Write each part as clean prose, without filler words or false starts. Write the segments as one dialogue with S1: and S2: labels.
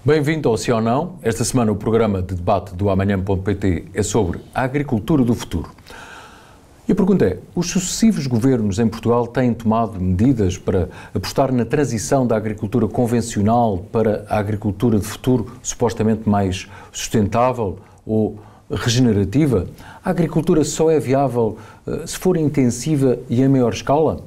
S1: Bem-vindo ao Sim ou Não. Esta semana o programa de debate do amanhã.pt é sobre a agricultura do futuro. E a pergunta é, os sucessivos governos em Portugal têm tomado medidas para apostar na transição da agricultura convencional para a agricultura de futuro, supostamente mais sustentável ou regenerativa? A agricultura só é viável se for intensiva e em maior escala?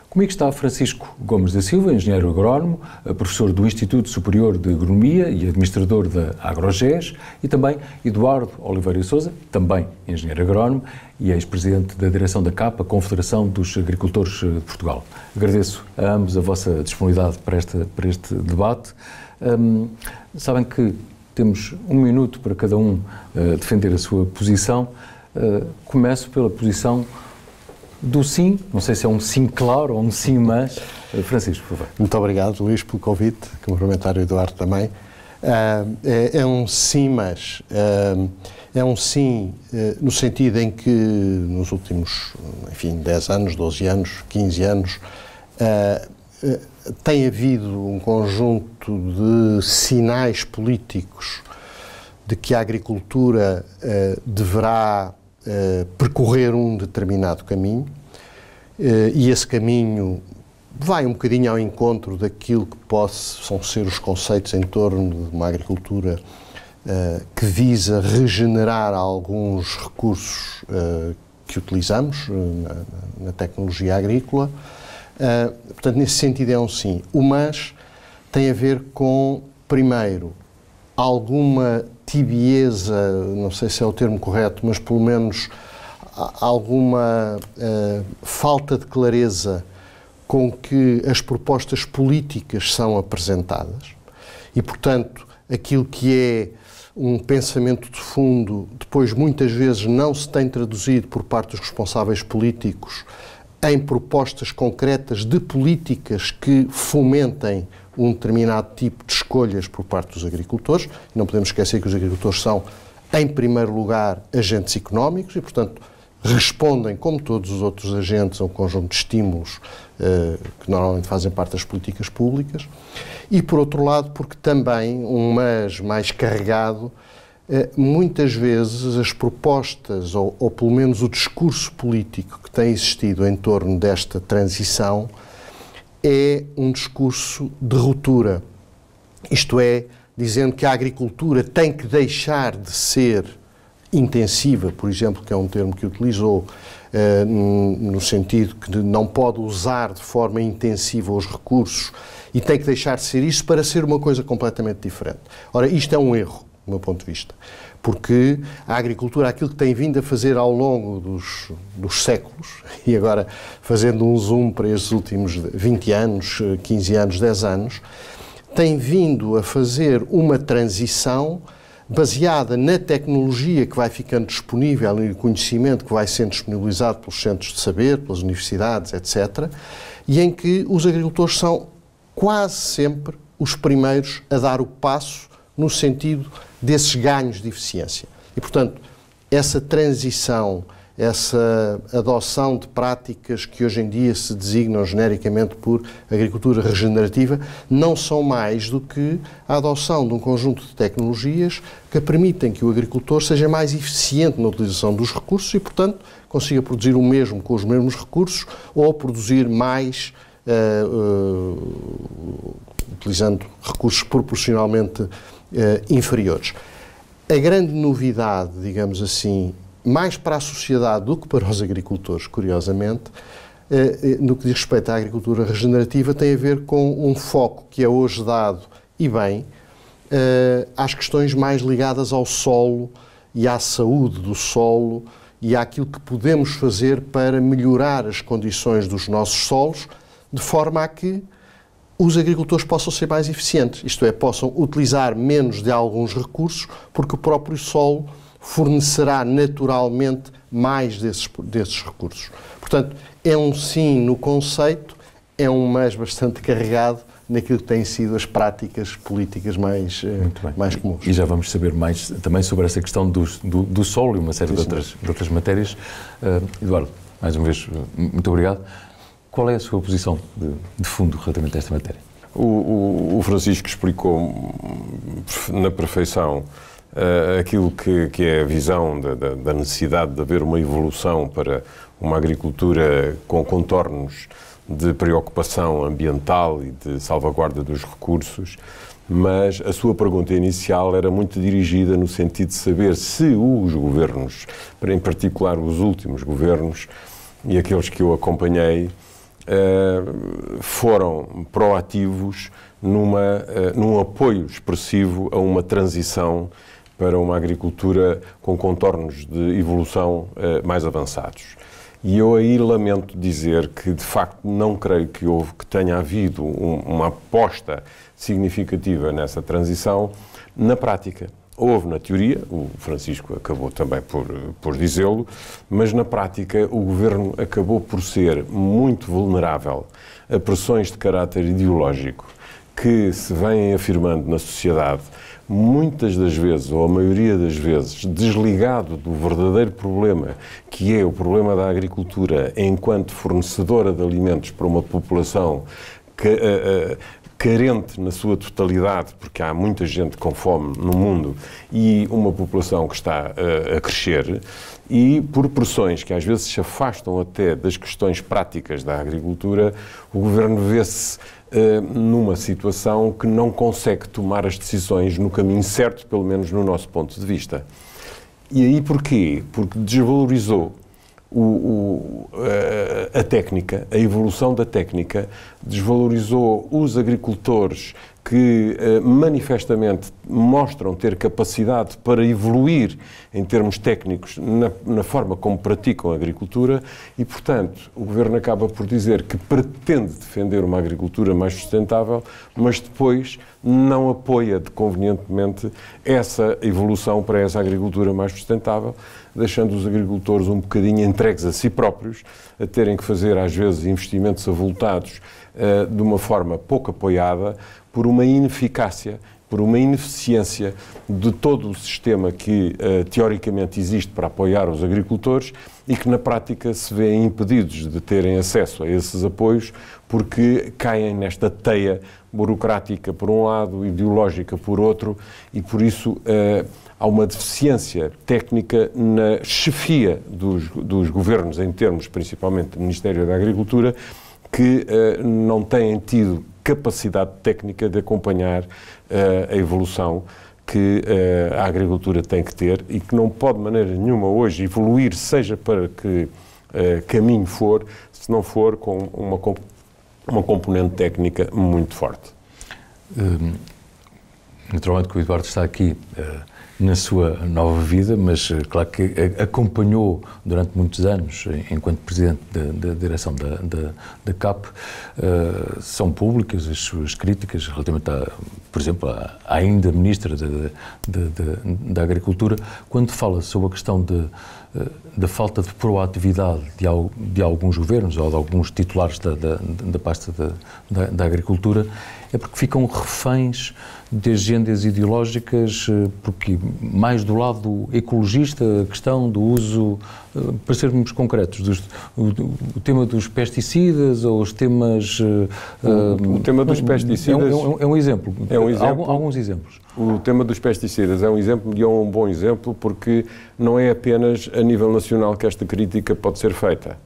S1: Comigo está Francisco Gomes da Silva, engenheiro agrónomo, professor do Instituto Superior de Agronomia e administrador da Agrogés, e também Eduardo Oliveira Sousa, também engenheiro agrónomo e ex-presidente da direção da CAP, a Confederação dos Agricultores de Portugal. Agradeço a ambos a vossa disponibilidade para este debate. Sabem que temos 1 minuto para cada um defender a sua posição. Começo pela posição do sim, não sei se é um sim claro ou um sim mas. Francisco, por favor.
S2: Muito obrigado, Luís, pelo convite, cumprimentar o Eduardo também. É um sim mas. É um sim no sentido em que nos últimos, 10 anos, 12 anos, 15 anos, tem havido um conjunto de sinais políticos de que a agricultura deverá percorrer um determinado caminho, e esse caminho vai um bocadinho ao encontro daquilo que possam ser os conceitos em torno de uma agricultura que visa regenerar alguns recursos que utilizamos na tecnologia agrícola. Portanto, nesse sentido é um sim. O mas tem a ver com, primeiro, alguma tibieza, não sei se é o termo correto, mas pelo menos alguma falta de clareza com que as propostas políticas são apresentadas e, portanto, aquilo que é um pensamento de fundo, depois muitas vezes não se tem traduzido por parte dos responsáveis políticos em propostas concretas de políticas que fomentem um determinado tipo de escolhas por parte dos agricultores. Não podemos esquecer que os agricultores são, em primeiro lugar, agentes económicos e, portanto, respondem, como todos os outros agentes, a um conjunto de estímulos que normalmente fazem parte das políticas públicas. E, por outro lado, porque também, um mas mais carregado, muitas vezes as propostas, ou pelo menos o discurso político que tem existido em torno desta transição, é um discurso de ruptura. Isto é, dizendo que a agricultura tem que deixar de ser intensiva, por exemplo, que é um termo que utilizou, no sentido que não pode usar de forma intensiva os recursos e tem que deixar de ser isso para ser uma coisa completamente diferente. Ora, isto é um erro, do meu ponto de vista, porque a agricultura, aquilo que tem vindo a fazer ao longo dos séculos, e agora fazendo um zoom para estes últimos 20 anos, 15 anos, 10 anos, tem vindo a fazer uma transição baseada na tecnologia que vai ficando disponível e no conhecimento que vai sendo disponibilizado pelos centros de saber, pelas universidades, etc., e em que os agricultores são quase sempre os primeiros a dar o passo no sentido desses ganhos de eficiência. E, portanto, essa transição, essa adoção de práticas que hoje em dia se designam genericamente por agricultura regenerativa, não são mais do que a adoção de um conjunto de tecnologias que permitem que o agricultor seja mais eficiente na utilização dos recursos e, portanto, consiga produzir o mesmo com os mesmos recursos ou produzir mais utilizando recursos proporcionalmente inferiores. A grande novidade, digamos assim, mais para a sociedade do que para os agricultores, curiosamente, no que diz respeito à agricultura regenerativa, tem a ver com um foco que é hoje dado, e bem, às questões mais ligadas ao solo e à saúde do solo e àquilo que podemos fazer para melhorar as condições dos nossos solos, de forma a que os agricultores possam ser mais eficientes, isto é, possam utilizar menos de alguns recursos, porque o próprio solo fornecerá naturalmente mais desses recursos. Portanto, é um sim no conceito, é um mas bastante carregado naquilo que têm sido as práticas políticas mais comuns.
S1: E já vamos saber mais também sobre essa questão do solo e uma série de outras matérias. Eduardo, mais uma vez, muito obrigado. Qual é a sua posição de fundo relativamente a esta matéria?
S3: O Francisco explicou na perfeição aquilo que é a visão da necessidade de haver uma evolução para uma agricultura com contornos de preocupação ambiental e de salvaguarda dos recursos, mas a sua pergunta inicial era muito dirigida no sentido de saber se os governos, em particular os últimos governos e aqueles que eu acompanhei, foram proativos num apoio expressivo a uma transição para uma agricultura com contornos de evolução mais avançados. E eu aí lamento dizer que, de facto, não creio que tenha havido uma aposta significativa nessa transição. Na prática, houve na teoria, o Francisco acabou também por dizê-lo, mas na prática o Governo acabou por ser muito vulnerável a pressões de caráter ideológico que se vêm afirmando na sociedade, muitas das vezes, ou a maioria das vezes, desligado do verdadeiro problema, que é o problema da agricultura enquanto fornecedora de alimentos para uma população carente na sua totalidade, porque há muita gente com fome no mundo e uma população que está a crescer, e por pressões que às vezes se afastam até das questões práticas da agricultura, o Governo vê-se numa situação que não consegue tomar as decisões no caminho certo, pelo menos no nosso ponto de vista. E aí porquê? Porque desvalorizou a técnica, a evolução da técnica, desvalorizou os agricultores que manifestamente mostram ter capacidade para evoluir em termos técnicos na forma como praticam a agricultura e, portanto, o Governo acaba por dizer que pretende defender uma agricultura mais sustentável, mas depois não apoia convenientemente essa evolução para essa agricultura mais sustentável, deixando os agricultores um bocadinho entregues a si próprios, a terem que fazer, às vezes, investimentos avultados de uma forma pouco apoiada, por uma ineficácia, por uma ineficiência de todo o sistema que, teoricamente, existe para apoiar os agricultores e que, na prática, se vêem impedidos de terem acesso a esses apoios porque caem nesta teia burocrática, por um lado, ideológica, por outro, e, por isso, há uma deficiência técnica na chefia dos governos, em termos, principalmente, do Ministério da Agricultura, que não têm tido capacidade técnica de acompanhar a evolução que a agricultura tem que ter e que não pode de maneira nenhuma hoje evoluir, seja para que caminho for, se não for com uma componente técnica muito forte.
S1: Naturalmente que o Eduardo está aqui na sua nova vida, mas claro que acompanhou durante muitos anos, enquanto Presidente da direção da CAP, são públicas as suas críticas relativamente, por exemplo, à ainda Ministra da Agricultura, quando fala sobre a questão da falta de proatividade de alguns governos ou de alguns titulares da pasta da agricultura, é porque ficam reféns de agendas ideológicas, porque mais do lado ecologista, a questão do uso, para sermos concretos, o tema dos pesticidas ou os temas...
S3: O tema dos pesticidas...
S1: É um exemplo.
S3: É um exemplo.
S1: Alguns exemplos.
S3: O tema dos pesticidas é um exemplo e é um bom exemplo porque não é apenas a nível nacional que esta crítica pode ser feita.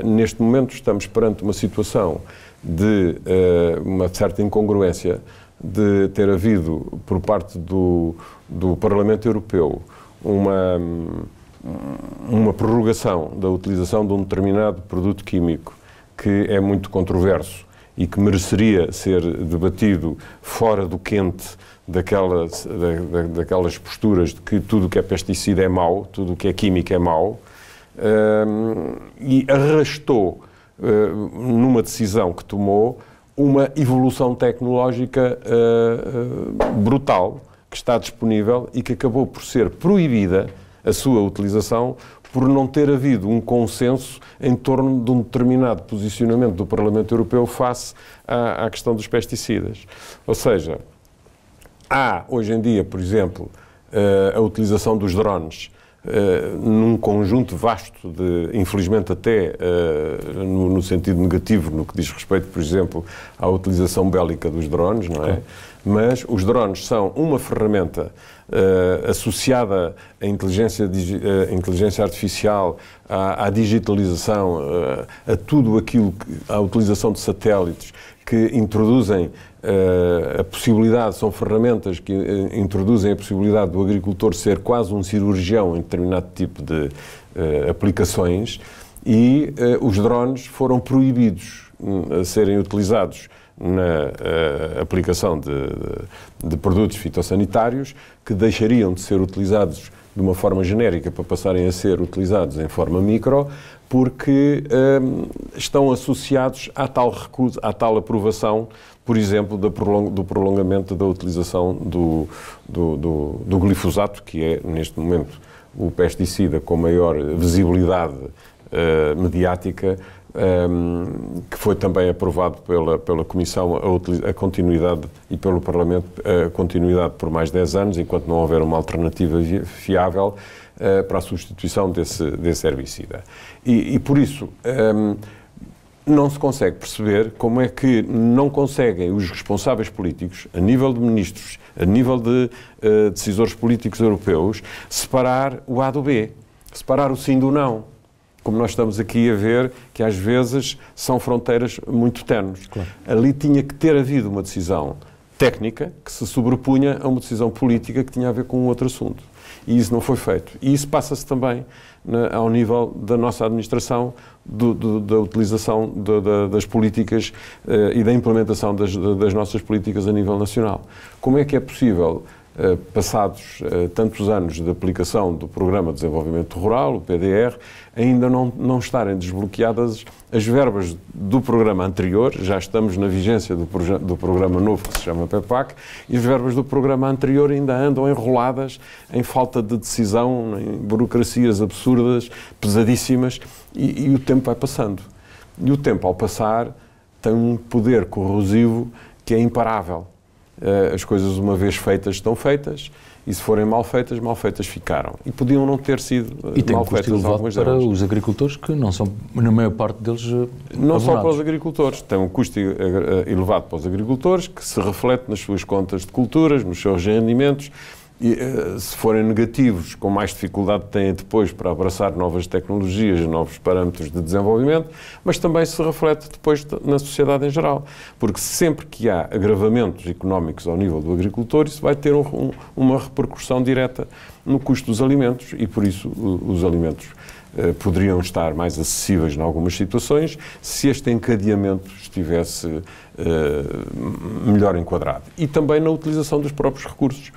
S3: Neste momento estamos perante uma situação de uma certa incongruência de ter havido, por parte do Parlamento Europeu, uma prorrogação da utilização de um determinado produto químico que é muito controverso e que mereceria ser debatido fora do quente daquelas posturas de que tudo o que é pesticida é mau, tudo o que é químico é mau, e arrastou, numa decisão que tomou, uma evolução tecnológica brutal que está disponível e que acabou por ser proibida a sua utilização por não ter havido um consenso em torno de um determinado posicionamento do Parlamento Europeu face à questão dos pesticidas. Ou seja, há hoje em dia, por exemplo, a utilização dos drones num conjunto vasto de, infelizmente até no sentido negativo, no que diz respeito, por exemplo, à utilização bélica dos drones, não é? Mas os drones são uma ferramenta associada à inteligência artificial, à digitalização, a tudo aquilo, à utilização de satélites que introduzem a possibilidade, são ferramentas que introduzem a possibilidade do agricultor ser quase um cirurgião em determinado tipo de aplicações, e os drones foram proibidos a serem utilizados na aplicação de produtos fitossanitários, que deixariam de ser utilizados de uma forma genérica para passarem a ser utilizados em forma micro, porque estão associados à tal recusa, à tal aprovação, por exemplo, do prolongamento da utilização do glifosato, que é, neste momento, o pesticida com maior visibilidade mediática, que foi também aprovado pela Comissão a continuidade, e pelo Parlamento a continuidade por mais 10 anos, enquanto não houver uma alternativa fiável para a substituição desse herbicida. E por isso não se consegue perceber como é que não conseguem os responsáveis políticos, a nível de ministros, a nível de decisores políticos europeus, separar o A do B, separar o sim do não. Como nós estamos aqui a ver, que às vezes são fronteiras muito ténues. Claro. Ali tinha que ter havido uma decisão técnica que se sobrepunha a uma decisão política que tinha a ver com um outro assunto. E isso não foi feito. E isso passa-se também ao nível da nossa administração, da utilização das políticas e da implementação das nossas políticas a nível nacional. Como é que é possível, passados tantos anos de aplicação do Programa de Desenvolvimento Rural, o PDR, ainda não estarem desbloqueadas as verbas do programa anterior? Já estamos na vigência do programa novo, que se chama PEPAC, e as verbas do programa anterior ainda andam enroladas em falta de decisão, em burocracias absurdas, pesadíssimas, e o tempo vai passando. E o tempo, ao passar, tem um poder corrosivo que é imparável. As coisas, uma vez feitas, estão feitas, e se forem mal feitas ficaram. E podiam não ter sido mal feitas algumas delas.
S1: Para os agricultores, que não são, na maior parte deles,
S3: não
S1: abonados.
S3: só para os agricultores. Tem um custo elevado para os agricultores, que se reflete nas suas contas de culturas, nos seus rendimentos, e se forem negativos, com mais dificuldade têm depois para abraçar novas tecnologias, novos parâmetros de desenvolvimento, mas também se reflete depois na sociedade em geral, porque sempre que há agravamentos económicos ao nível do agricultor, isso vai ter uma repercussão direta no custo dos alimentos, e por isso os alimentos poderiam estar mais acessíveis em algumas situações se este encadeamento estivesse melhor enquadrado. E também na utilização dos próprios recursos.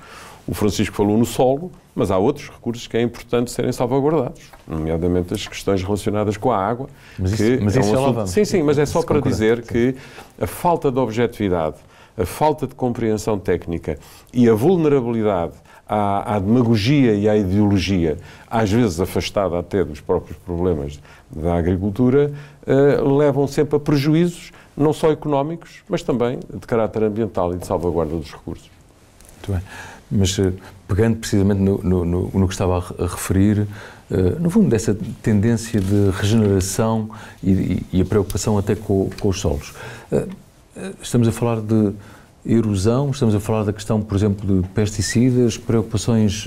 S3: O Francisco falou no solo, mas há outros recursos que é importante serem salvaguardados, nomeadamente as questões relacionadas com a água.
S1: Mas isso já lá vamos.
S3: Sim, mas é só para dizer que a falta de objetividade, a falta de compreensão técnica e a vulnerabilidade à demagogia e à ideologia, às vezes afastada até dos próprios problemas da agricultura, levam sempre a prejuízos, não só económicos, mas também de caráter ambiental e de salvaguarda dos recursos.
S1: Muito bem. Mas, pegando precisamente no que estava a referir, no fundo, dessa tendência de regeneração e a preocupação até com os solos, estamos a falar de erosão, estamos a falar da questão, por exemplo, de pesticidas, preocupações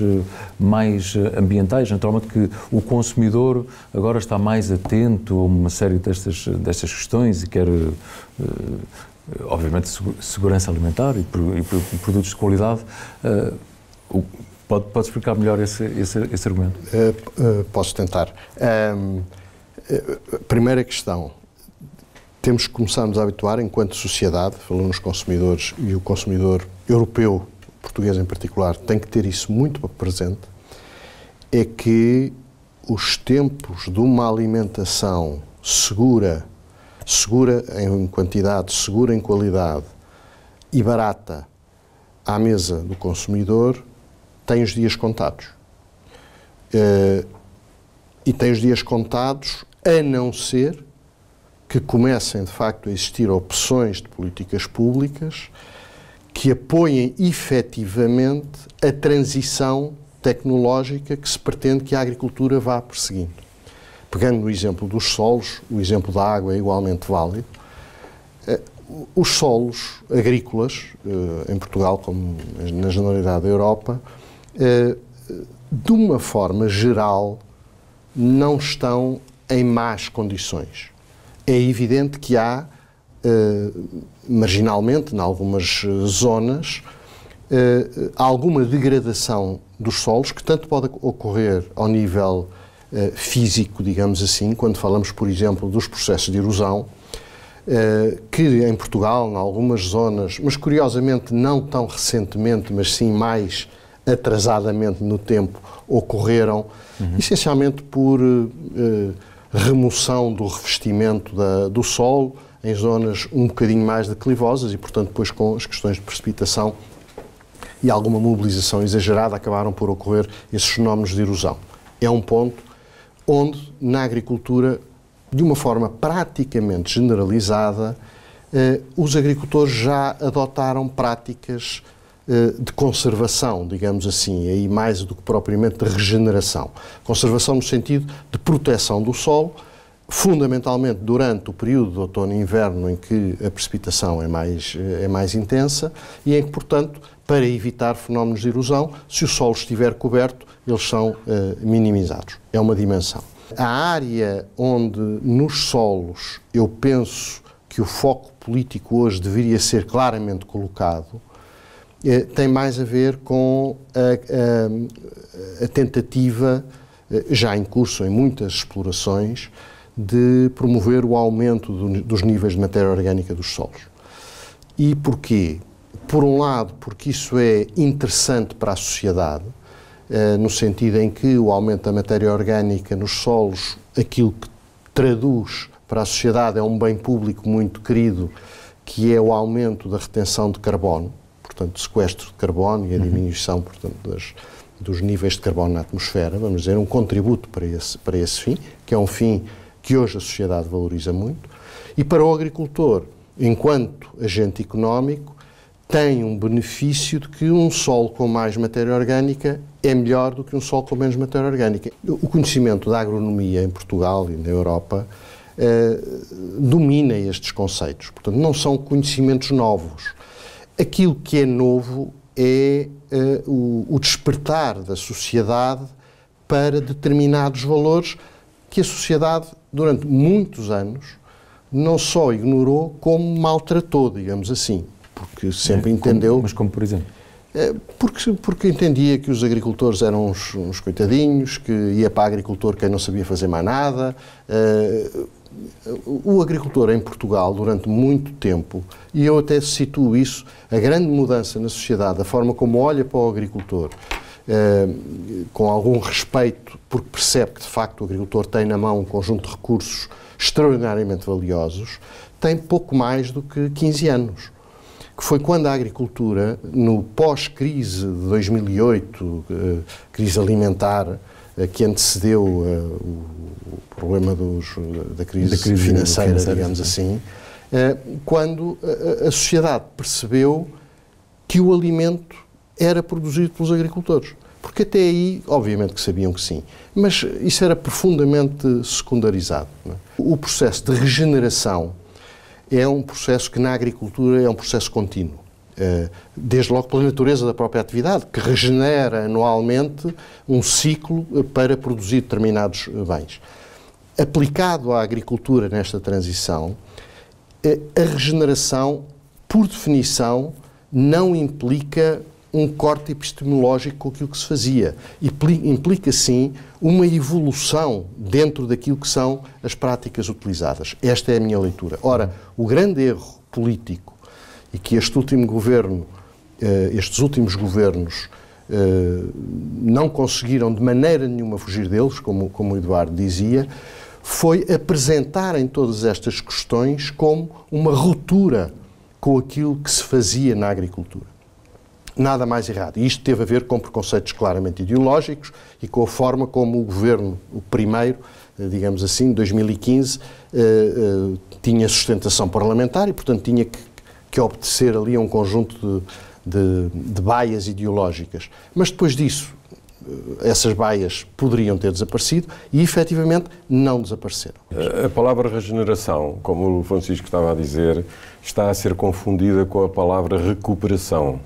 S1: mais ambientais, naturalmente que o consumidor agora está mais atento a uma série destas questões e quer... obviamente, segurança alimentar e produtos de qualidade. Pode explicar melhor esse argumento?
S2: Posso tentar. Primeira questão. Temos que começar a nos habituar, enquanto sociedade, falando nos consumidores, e o consumidor europeu, português em particular, tem que ter isso muito presente, é que os tempos de uma alimentação segura em quantidade, segura em qualidade e barata à mesa do consumidor, tem os dias contados. E tem os dias contados, a não ser que comecem, de facto, a existir opções de políticas públicas que apoiem efetivamente a transição tecnológica que se pretende que a agricultura vá perseguindo. Pegando no exemplo dos solos, o exemplo da água é igualmente válido. Os solos agrícolas, em Portugal, como na generalidade da Europa, de uma forma geral, não estão em más condições. É evidente que há, marginalmente, em algumas zonas, alguma degradação dos solos, que tanto pode ocorrer ao nível físico, digamos assim, quando falamos, por exemplo, dos processos de erosão, que em Portugal, em algumas zonas, mas curiosamente não tão recentemente, mas sim mais atrasadamente no tempo, ocorreram, essencialmente por remoção do revestimento do solo em zonas um bocadinho mais declivosas e, portanto, depois com as questões de precipitação e alguma mobilização exagerada, acabaram por ocorrer esses fenómenos de erosão. É um ponto onde, na agricultura, de uma forma praticamente generalizada, os agricultores já adotaram práticas de conservação, digamos assim, aí mais do que propriamente de regeneração. Conservação no sentido de proteção do solo, fundamentalmente durante o período de outono e inverno em que a precipitação é mais intensa e em que, portanto, para evitar fenómenos de erosão, se o solo estiver coberto, eles são minimizados. É uma dimensão. A área onde nos solos eu penso que o foco político hoje deveria ser claramente colocado tem mais a ver com a tentativa, já em curso em muitas explorações, de promover o aumento dos níveis de matéria orgânica dos solos. E porquê? Por um lado, porque isso é interessante para a sociedade, no sentido em que o aumento da matéria orgânica nos solos, aquilo que traduz para a sociedade é um bem público muito querido, que é o aumento da retenção de carbono, portanto, sequestro de carbono e a diminuição, portanto, dos níveis de carbono na atmosfera, vamos dizer, um contributo para esse fim, que é um fim que hoje a sociedade valoriza muito, e para o agricultor, enquanto agente económico, tem um benefício de que um solo com mais matéria orgânica é melhor do que um solo com menos matéria orgânica. O conhecimento da agronomia em Portugal e na Europa domina estes conceitos, portanto, não são conhecimentos novos. Aquilo que é novo é o despertar da sociedade para determinados valores que a sociedade, durante muitos anos, não só ignorou, como maltratou, digamos assim, porque sempre entendeu...
S1: Mas como, por exemplo?
S2: Porque entendia que os agricultores eram uns coitadinhos, que ia para a agricultor quem não sabia fazer mais nada. O agricultor em Portugal, durante muito tempo, e eu até situo isso, a grande mudança na sociedade, a forma como olha para o agricultor, com algum respeito, porque percebe que, de facto, o agricultor tem na mão um conjunto de recursos extraordinariamente valiosos, tem pouco mais do que 15 anos. Que foi quando a agricultura, no pós-crise de 2008, crise alimentar, que antecedeu o problema da crise financeira, digamos assim, quando a sociedade percebeu que o alimento era produzido pelos agricultores. Porque até aí, obviamente que sabiam que sim, mas isso era profundamente secundarizado. Não é? O processo de regeneração é um processo que na agricultura é um processo contínuo. Desde logo pela natureza da própria atividade, que regenera anualmente um ciclo para produzir determinados bens. Aplicado à agricultura nesta transição, a regeneração, por definição, não implica um corte epistemológico com aquilo que se fazia. Implica, sim, uma evolução dentro daquilo que são as práticas utilizadas. Esta é a minha leitura. Ora, o grande erro político, e que estes últimos governos não conseguiram de maneira nenhuma fugir deles, como o Eduardo dizia, foi apresentarem todas estas questões como uma ruptura com aquilo que se fazia na agricultura. Nada mais errado. E isto teve a ver com preconceitos claramente ideológicos e com a forma como o governo, o primeiro, digamos assim, 2015, tinha sustentação parlamentar e, portanto, tinha que obedecer ali a um conjunto de baias ideológicas. Mas depois disso, essas baias poderiam ter desaparecido e, efetivamente, não desapareceram.
S3: A palavra regeneração, como o Francisco estava a dizer, está a ser confundida com a palavra recuperação.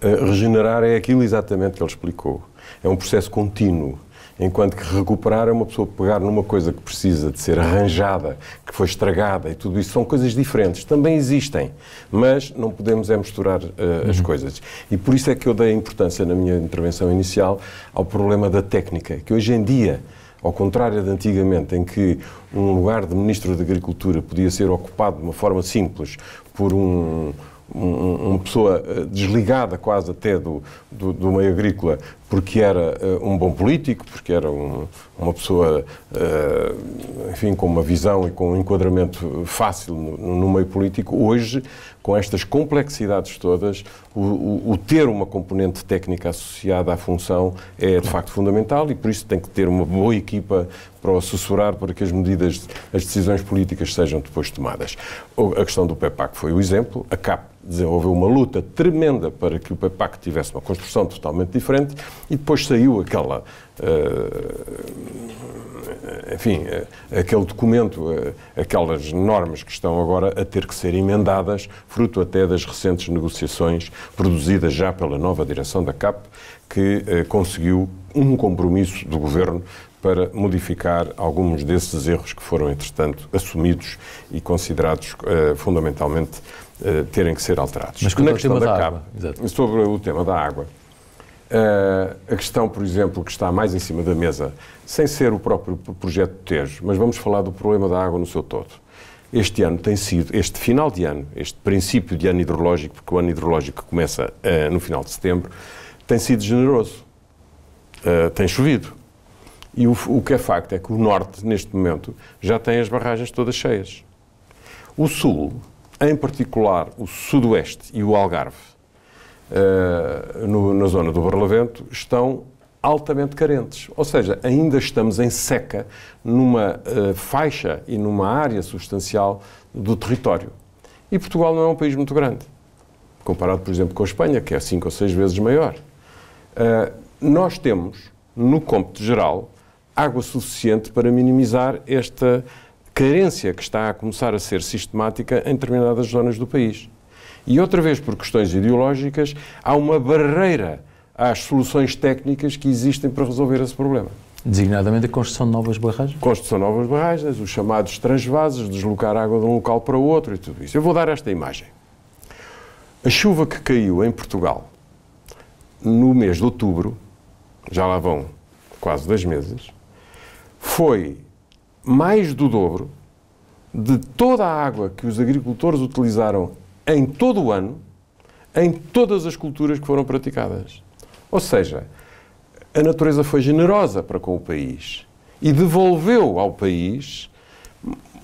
S3: Regenerar é aquilo exatamente que ele explicou. É um processo contínuo. Enquanto que recuperar é uma pessoa pegar numa coisa que precisa de ser arranjada, que foi estragada e tudo isso. São coisas diferentes. Também existem, mas não podemos misturar as coisas. E por isso é que eu dei importância na minha intervenção inicial ao problema da técnica, que hoje em dia, ao contrário de antigamente, em que um lugar de Ministro da Agricultura podia ser ocupado de uma forma simples por uma pessoa desligada quase até do meio agrícola, porque era um bom político, porque era uma pessoa, enfim, com uma visão e com um enquadramento fácil no meio político. Hoje, com estas complexidades todas, o ter uma componente técnica associada à função é de facto fundamental e por isso tem que ter uma boa equipa para o assessorar para que as medidas, as decisões políticas sejam depois tomadas. A questão do PEPAC foi o exemplo. A CAP desenvolveu uma luta tremenda para que o PEPAC tivesse uma construção totalmente diferente e depois saiu aquela, enfim, aquele documento, aquelas normas que estão agora a ter que ser emendadas, fruto até das recentes negociações produzidas já pela nova direção da CAP, que conseguiu um compromisso do Governo para modificar alguns desses erros que foram, entretanto, assumidos e considerados fundamentalmente terem que ser alterados.
S1: Mas quando é o tema da água?
S3: Sobre o tema da água, a questão, por exemplo, que está mais em cima da mesa, sem ser o próprio projeto de Tejo, mas vamos falar do problema da água no seu todo. Este ano tem sido, este final de ano, este princípio de ano hidrológico, porque o ano hidrológico começa no final de setembro, tem sido generoso. Tem chovido. E o que é facto é que o Norte, neste momento, já tem as barragens todas cheias. O Sul, em particular o Sudoeste e o Algarve, na zona do Barlavento, estão altamente carentes. Ou seja, ainda estamos em seca numa faixa e numa área substancial do território. E Portugal não é um país muito grande, comparado, por exemplo, com a Espanha, que é 5 ou 6 vezes maior. Nós temos, no cômputo geral, água suficiente para minimizar esta carência que está a começar a ser sistemática em determinadas zonas do país. E outra vez, por questões ideológicas, há uma barreira às soluções técnicas que existem para resolver esse problema.
S1: Designadamente a construção de novas barragens?
S3: Construção de novas barragens, os chamados transvases, deslocar água de um local para o outro e tudo isso. Eu vou dar esta imagem. A chuva que caiu em Portugal no mês de outubro, já lá vão quase 2 meses, foi mais do dobro de toda a água que os agricultores utilizaram em todo o ano, em todas as culturas que foram praticadas. Ou seja, a natureza foi generosa para com o país e devolveu ao país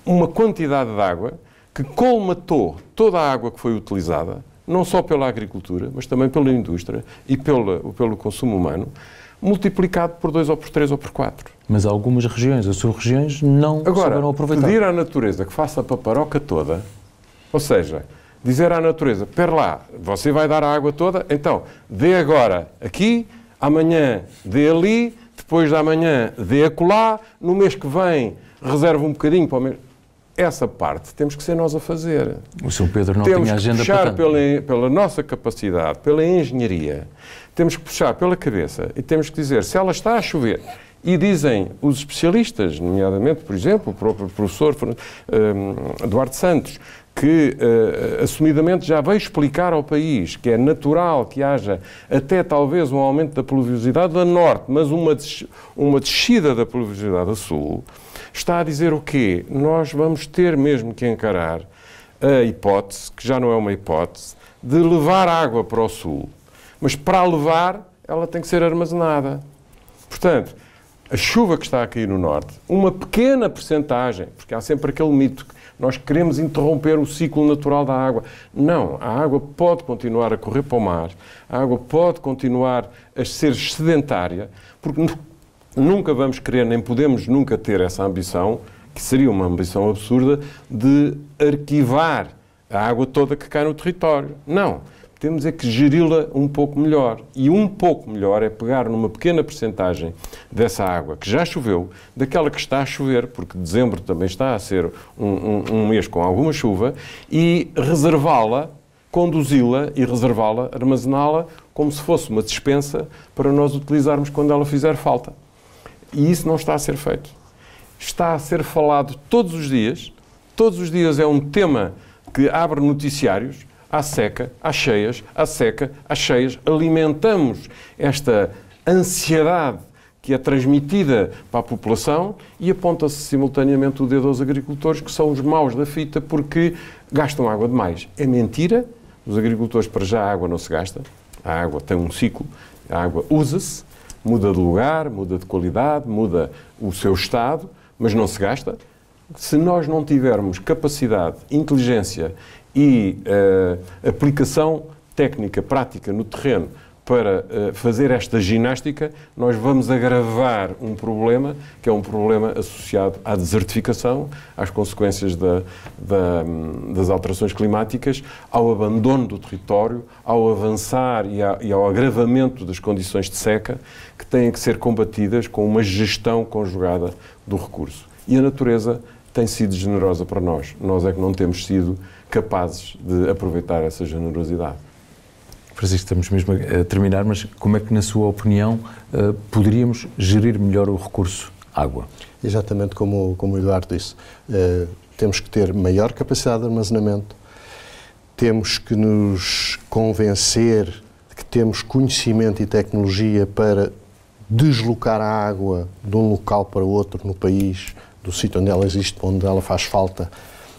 S3: uma quantidade de água que colmatou toda a água que foi utilizada, não só pela agricultura, mas também pela indústria e pelo consumo humano, multiplicado por 2 ou por 3 ou por 4.
S1: Mas algumas regiões, as sub-regiões, não souberam aproveitar.
S3: Pedir à natureza que faça a paparoca toda, ou seja, dizer à natureza, espera lá, você vai dar a água toda, então dê agora aqui, amanhã dê ali, depois da manhã dê acolá, no mês que vem reserva um bocadinho para o mês. Essa parte temos que ser nós a fazer.
S1: O Sr. Pedro não tinha agenda para tanto.
S3: Temos que puxar pela nossa capacidade, pela engenharia, temos que puxar pela cabeça e temos que dizer, se ela está a chover, e dizem os especialistas, nomeadamente, por exemplo, o próprio professor Duarte Santos, que assumidamente já veio explicar ao país que é natural que haja até talvez um aumento da pluviosidade a norte, mas uma descida da pluviosidade a sul, está a dizer o quê? Nós vamos ter mesmo que encarar a hipótese, que já não é uma hipótese, de levar água para o sul. Mas para a levar, ela tem que ser armazenada. Portanto, a chuva que está a cair no norte, uma pequena percentagem, porque há sempre aquele mito que nós queremos interromper o ciclo natural da água. Não, a água pode continuar a correr para o mar, a água pode continuar a ser sedentária, porque nunca vamos querer, nem podemos nunca ter essa ambição, que seria uma ambição absurda, de arquivar a água toda que cai no território. Não. temos é que geri-la um pouco melhor. E um pouco melhor é pegar numa pequena percentagem dessa água que já choveu, daquela que está a chover, porque dezembro também está a ser um mês com alguma chuva, e reservá-la, conduzi-la e reservá-la, armazená-la, como se fosse uma despensa para nós utilizarmos quando ela fizer falta. E isso não está a ser feito. Está a ser falado todos os dias é um tema que abre noticiários, à seca, às cheias, à seca, às cheias, alimentamos esta ansiedade que é transmitida para a população e aponta-se simultaneamente o dedo aos agricultores, que são os maus da fita porque gastam água demais. É mentira, os agricultores, para já, a água não se gasta, a água tem um ciclo, a água usa-se, muda de lugar, muda de qualidade, muda o seu estado, mas não se gasta. Se nós não tivermos capacidade, inteligência e aplicação técnica, prática no terreno para fazer esta ginástica, nós vamos agravar um problema que é um problema associado à desertificação, às consequências das alterações climáticas, ao abandono do território, ao avançar e ao agravamento das condições de seca que têm que ser combatidas com uma gestão conjugada do recurso. E a natureza tem sido generosa para nós. Nós é que não temos sido capazes de aproveitar essa generosidade.
S1: Francisco, estamos mesmo a terminar, mas como é que, na sua opinião, poderíamos gerir melhor o recurso água?
S2: Exatamente como o Eduardo disse. Temos que ter maior capacidade de armazenamento, temos que nos convencer de que temos conhecimento e tecnologia para deslocar a água de um local para outro no país, do sítio onde ela existe, onde ela faz falta.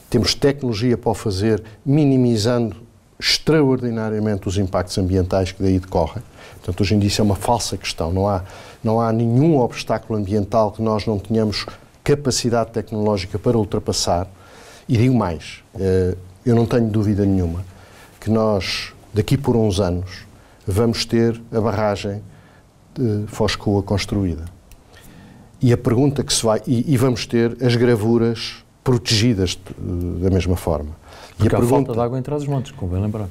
S2: Temos tecnologia para o fazer, minimizando extraordinariamente os impactos ambientais que daí decorrem. Portanto, hoje em dia isso é uma falsa questão. Não há nenhum obstáculo ambiental que nós não tenhamos capacidade tecnológica para ultrapassar. E digo mais, eu não tenho dúvida nenhuma que nós, daqui por uns anos, vamos ter a barragem de Foz de Coa construída. E a pergunta que se vai... E vamos ter as gravuras protegidas da mesma forma.
S1: Porque há falta de água em Trás-os-Montes, convém lembrar.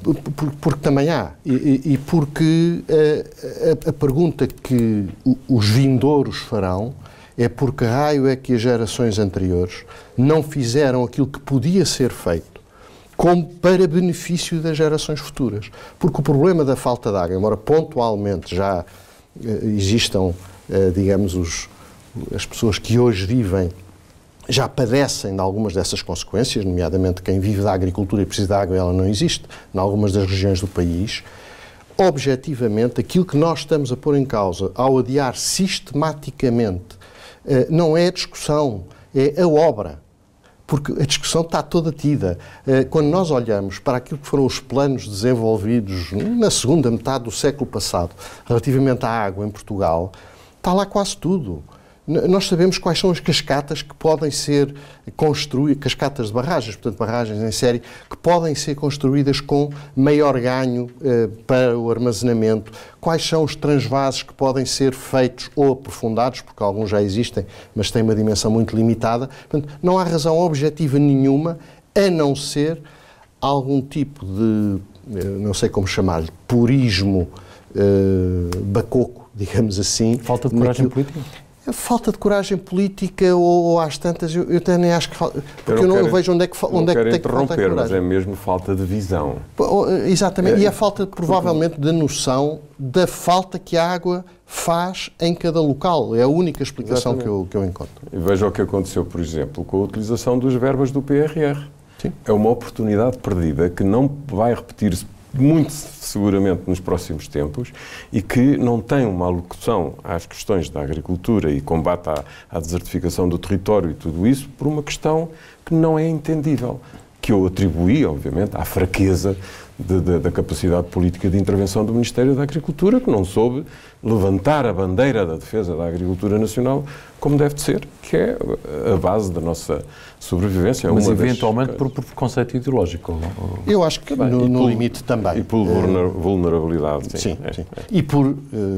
S2: Porque também há. E porque a pergunta que os vindouros farão é por que raio é que as gerações anteriores não fizeram aquilo que podia ser feito como para benefício das gerações futuras. Porque o problema da falta de água, embora pontualmente já existam, digamos, as pessoas que hoje vivem já padecem de algumas dessas consequências, nomeadamente quem vive da agricultura e precisa de água, ela não existe, em algumas das regiões do país. Objetivamente, aquilo que nós estamos a pôr em causa ao adiar sistematicamente não é a discussão, é a obra. Porque a discussão está toda tida. Quando nós olhamos para aquilo que foram os planos desenvolvidos na segunda metade do século passado, relativamente à água em Portugal, está lá quase tudo. Nós sabemos quais são as cascatas que podem ser construídas, cascatas de barragens, portanto barragens em série, que podem ser construídas com maior ganho para o armazenamento, quais são os transvases que podem ser feitos ou aprofundados, porque alguns já existem, mas têm uma dimensão muito limitada. Portanto, não há razão objetiva nenhuma, a não ser algum tipo de, não sei como chamar-lhe, purismo bacoco, digamos assim.
S1: Falta de coragem política?
S2: Falta de coragem política ou às tantas, eu até nem acho que falta, porque eu não vejo onde é que tem que faltar coragem.
S3: Mas é mesmo falta de visão.
S2: Exatamente, e a falta provavelmente de noção da falta que a água faz em cada local. É a única explicação que eu encontro.
S3: E veja o que aconteceu, por exemplo, com a utilização dos verbas do PRR.
S2: Sim.
S3: É uma oportunidade perdida que não vai repetir-se muito seguramente nos próximos tempos e que não tem uma alocução às questões da agricultura e combate à desertificação do território e tudo isso por uma questão que não é entendível, que eu atribuí, obviamente, à fraqueza da capacidade política de intervenção do Ministério da Agricultura, que não soube levantar a bandeira da defesa da agricultura nacional como deve de ser, que é a base da nossa sobrevivência.
S1: Mas eventualmente por preconceito ideológico?
S2: Eu acho que no limite também.
S3: E por vulnerabilidade.
S2: Sim. E por,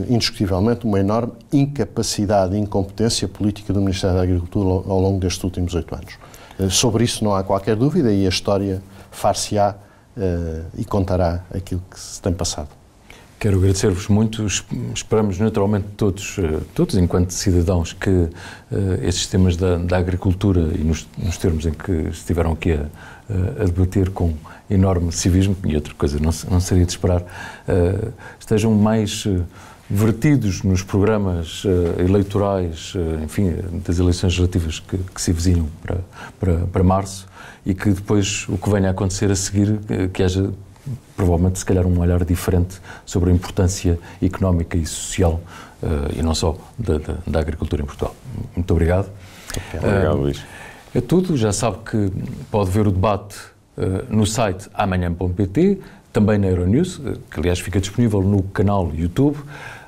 S2: indiscutivelmente, uma enorme incapacidade e incompetência política do Ministério da Agricultura ao longo destes últimos 8 anos. Sobre isso não há qualquer dúvida e a história far-se-á e contará aquilo que se tem passado.
S1: Quero agradecer-vos muito. Esperamos naturalmente todos enquanto cidadãos, que estes temas da agricultura e nos termos em que estiveram aqui a debater com enorme civismo, e outra coisa não seria de esperar, estejam mais vertidos nos programas eleitorais, enfim, das eleições legislativas que se avizinham para março, e que depois o que venha a acontecer a seguir, que haja provavelmente, se calhar, um olhar diferente sobre a importância económica e social, e não só da agricultura em Portugal. Muito obrigado.
S3: Obrigado, Luís.
S1: É tudo. Já sabe que pode ver o debate no site amanhã.pt, também na Euronews, que aliás fica disponível no canal YouTube,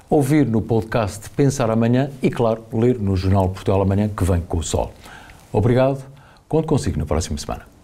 S1: ouvir no podcast Pensar Amanhã e, claro, ler no jornal Portugal Amanhã, que vem com o sol. Obrigado. Conto consigo na próxima semana.